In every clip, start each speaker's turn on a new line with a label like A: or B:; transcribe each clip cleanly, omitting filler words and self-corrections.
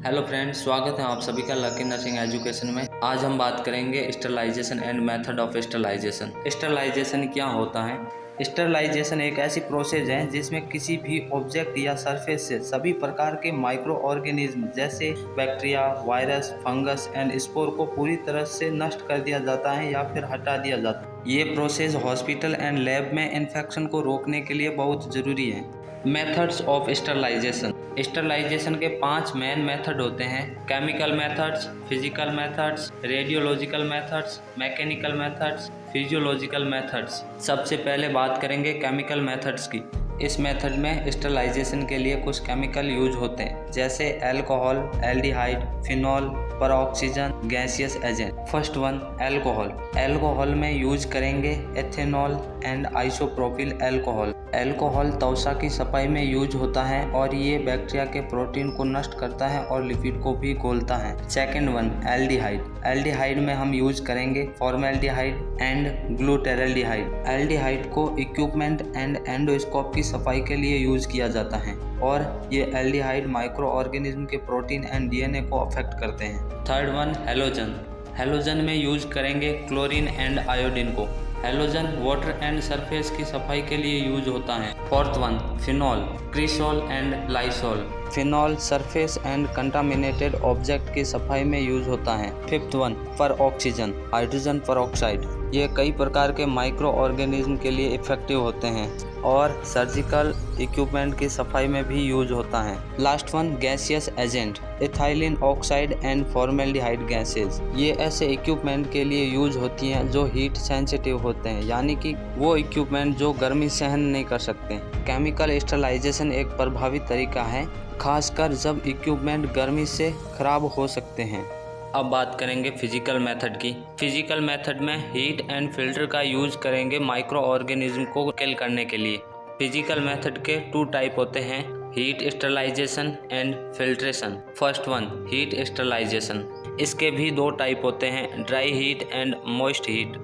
A: Hello friends, स्वागत है आप सभी का लकी नर्सिंग एजुकेशन में। आज हम बात करेंगे sterilization and method of sterilization. Sterilization क्या होता है? स्टरलाइजेशन एक ऐसी प्रोसेस है जिसमें किसी भी ऑब्जेक्ट या सरफेस से सभी प्रकार के माइक्रो ऑर्गेनिज्म जैसे bacteria, virus, fungus and spore को पूरी तरह से नष्ट कर दिया जाता है या फिर हटा दिया जाता है। ये प्रोसेस हॉस्पिटल एंड लैब में इन्फेक्शन को रोकने के लिए बहुत ज़रूरी है। Methods of sterilization. स्टरलाइजेशन के 5 मेन मेथड होते हैं: chemical methods, physical methods, radiological methods, mechanical methods, physiological methods. सबसे पहले बात करेंगे केमिकल मेथड्स की। इस मेथड में स्टरलाइजेशन के लिए कुछ केमिकल यूज होते हैं जैसे alcohol, aldehyde, phenol, peroxygen, gaseous agent. First one, alcohol. Alcohol में यूज करेंगे ethanol and isopropyl alcohol. Alcohol त्वचा की सफाई में यूज होता है और ये बैक्टीरिया के प्रोटीन को नष्ट करता है और लिपिड को भी घोलता है। Second one, aldehyde. एल्डिहाइड में हम यूज करेंगे फॉर्मेल्डिहाइड एंड ग्लूटेरल्डिहाइड। एल्डिहाइड को इक्विपमेंट एंड एंडोस्कोप की सफाई के लिए यूज किया जाता है और ये एल्डिहाइड माइक्रो ऑर्गेनिज्म के प्रोटीन एंड डीएनए को अफेक्ट करते हैं। Third one, halogen. हैलोजन में यूज करेंगे क्लोरीन एंड आयोडीन को। हैलोजन वाटर एंड सरफेस की सफाई के लिए यूज होता है। Fourth one, phenol, cresol and Lysol. Phenol surface and contaminated object की सफाई में यूज होता है। Fifth one, peroxygen, hydrogen peroxide. ये कई प्रकार के माइक्रो ऑर्गेनिज्म के लिए इफेक्टिव होते हैं और सर्जिकल इक्विपमेंट की सफाई में भी यूज होता है। Last one, gaseous agent, ethylene oxide and formaldehyde gases. ये ऐसे इक्विपमेंट के लिए यूज होती हैं जो हीट सेंसिटिव होते हैं, यानी कि वो इक्विपमेंट जो गर्मी सहन नहीं कर सकते। केमिकल स्टरलाइजेशन एक प्रभावी तरीका है, खासकर जब इक्विपमेंट गर्मी से खराब हो सकते हैं। अब बात करेंगे फिजिकल मेथड की। फिजिकल मेथड में हीट एंड फिल्टर का यूज करेंगे माइक्रो ऑर्गेनिज्म को किल करने के लिए। फिजिकल मेथड के 2 टाइप होते हैं: heat sterilization and filtration. First one, heat sterilization. इसके भी 2 टाइप होते हैं: dry heat and moist heat.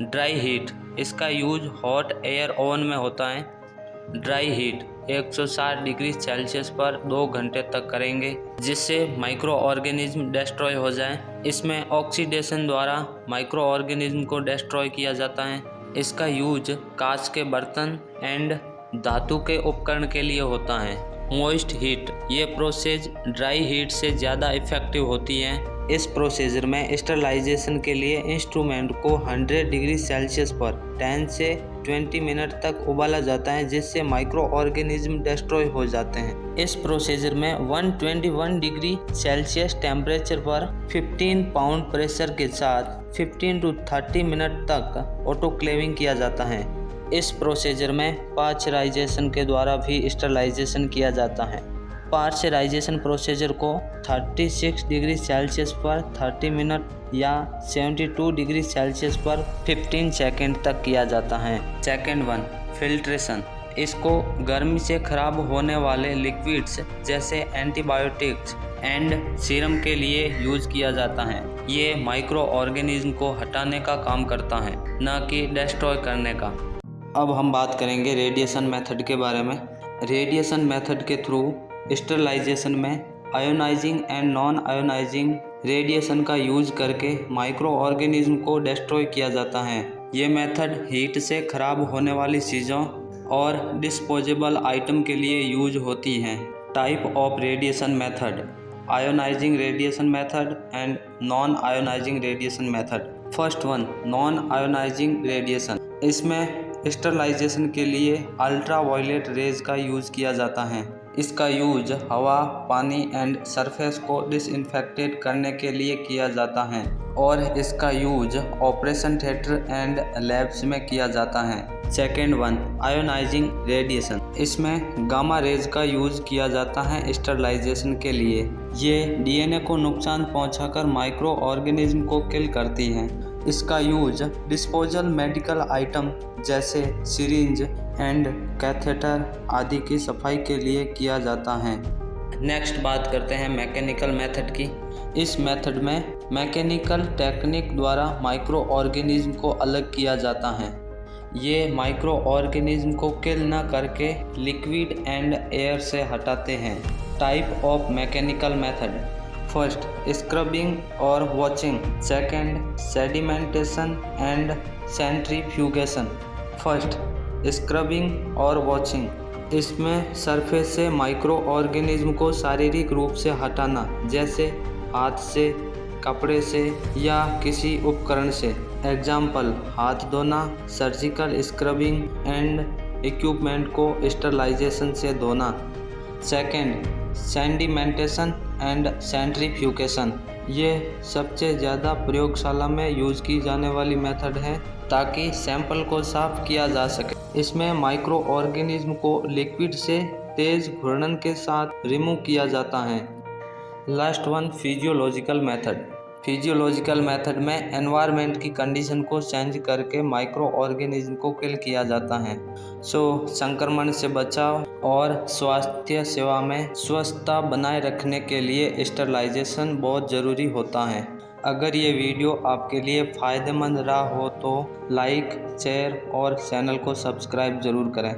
A: Dry heat, इसका यूज हॉट एयर ओवन में होता है। ड्राई हीट 160 डिग्री सेल्सियस पर 2 घंटे तक करेंगे जिससे माइक्रो ऑर्गेनिज्म डिस्ट्रॉय हो जाए। इसमें ऑक्सीडेशन द्वारा माइक्रो ऑर्गेनिज्म को डिस्ट्रॉय किया जाता है। इसका यूज कांच के बर्तन एंड धातु के उपकरण के लिए होता है। मॉइस्ट हीट, ये प्रोसेस ड्राई हीट से ज़्यादा इफेक्टिव होती है। इस प्रोसीजर में स्टरलाइजेशन के लिए इंस्ट्रूमेंट को 100 डिग्री सेल्सियस पर 10 से 20 मिनट तक उबाला जाता है जिससे माइक्रो ऑर्गेनिज्म डिस्ट्रॉय हो जाते हैं। इस प्रोसीजर में 121 डिग्री सेल्सियस टेम्परेचर पर 15 पाउंड प्रेशर के साथ 15 to 30 मिनट तक ऑटोक्लेविंग किया जाता है। इस प्रोसीजर में पाश्चराइजेशन के द्वारा भी स्टरलाइजेशन किया जाता है। पाश्चराइजेशन प्रोसीजर को 36 डिग्री सेल्सियस पर 30 मिनट या 72 डिग्री सेल्सियस पर 15 सेकेंड तक किया जाता है। Second one, filtration. इसको गर्मी से खराब होने वाले लिक्विड्स जैसे एंटीबायोटिक्स एंड सीरम के लिए यूज किया जाता है। ये माइक्रो ऑर्गेनिज्म को हटाने का काम करता है, न कि डिस्ट्रॉय करने का। अब हम बात करेंगे रेडिएशन मेथड के बारे में। रेडिएशन मेथड के थ्रू स्टरलाइजेशन में ionizing and non ionizing radiation का यूज करके माइक्रो ऑर्गेनिज्म को डिस्ट्रॉय किया जाता है। ये मेथड हीट से खराब होने वाली चीज़ों और डिस्पोजेबल आइटम के लिए यूज होती हैं। Type of radiation method: ionizing radiation method and non ionizing radiation method. First one, non ionizing radiation. इसमें स्टरलाइजेशन के लिए अल्ट्रावायलेट रेज का यूज किया जाता है। इसका यूज हवा, पानी एंड सरफेस को डिसइंफेक्टेड करने के लिए किया जाता है और इसका use operation theatre and labs में किया जाता है। Second one, ionizing radiation. इसमें गामा रेज का यूज किया जाता है स्टरलाइजेशन के लिए। ये डीएनए को नुकसान पहुंचाकर माइक्रो ऑर्गेनिज्म को किल करती हैं। इसका यूज डिस्पोजल मेडिकल आइटम जैसे सिरिंज एंड कैथेटर आदि की सफाई के लिए किया जाता है। नेक्स्ट बात करते हैं मैकेनिकल मेथड की। इस मेथड में मैकेनिकल टेक्निक द्वारा माइक्रो ऑर्गेनिज्म को अलग किया जाता है। ये माइक्रो ऑर्गेनिज्म को किल न करके लिक्विड एंड एयर से हटाते हैं। Type of mechanical method. First, scrubbing और washing. Second, sedimentation and centrifugation. First, scrubbing और वॉचिंग। इसमें सरफेस से माइक्रो ऑर्गेनिज्म को शारीरिक रूप से हटाना, जैसे हाथ से, कपड़े से या किसी उपकरण से। एग्जाम्पल, हाथ धोना, सर्जिकल स्क्रबिंग एंड इक्विपमेंट को स्टरलाइजेशन से धोना। Second, sedimentation and centrifugation. ये सबसे ज़्यादा प्रयोगशाला में यूज की जाने वाली मेथड है ताकि सैंपल को साफ किया जा सके। इसमें माइक्रो ऑर्गेनिज्म को लिक्विड से तेज घूर्णन के साथ रिमूव किया जाता है। Last one, physiological method. Physiological method में एनवायरनमेंट की कंडीशन को चेंज करके माइक्रो ऑर्गेनिज्म को किल किया जाता है। संक्रमण से बचाव और स्वास्थ्य सेवा में स्वच्छता बनाए रखने के लिए स्टरलाइजेशन बहुत ज़रूरी होता है। अगर ये वीडियो आपके लिए फ़ायदेमंद रहा हो तो लाइक, शेयर और चैनल को सब्सक्राइब ज़रूर करें।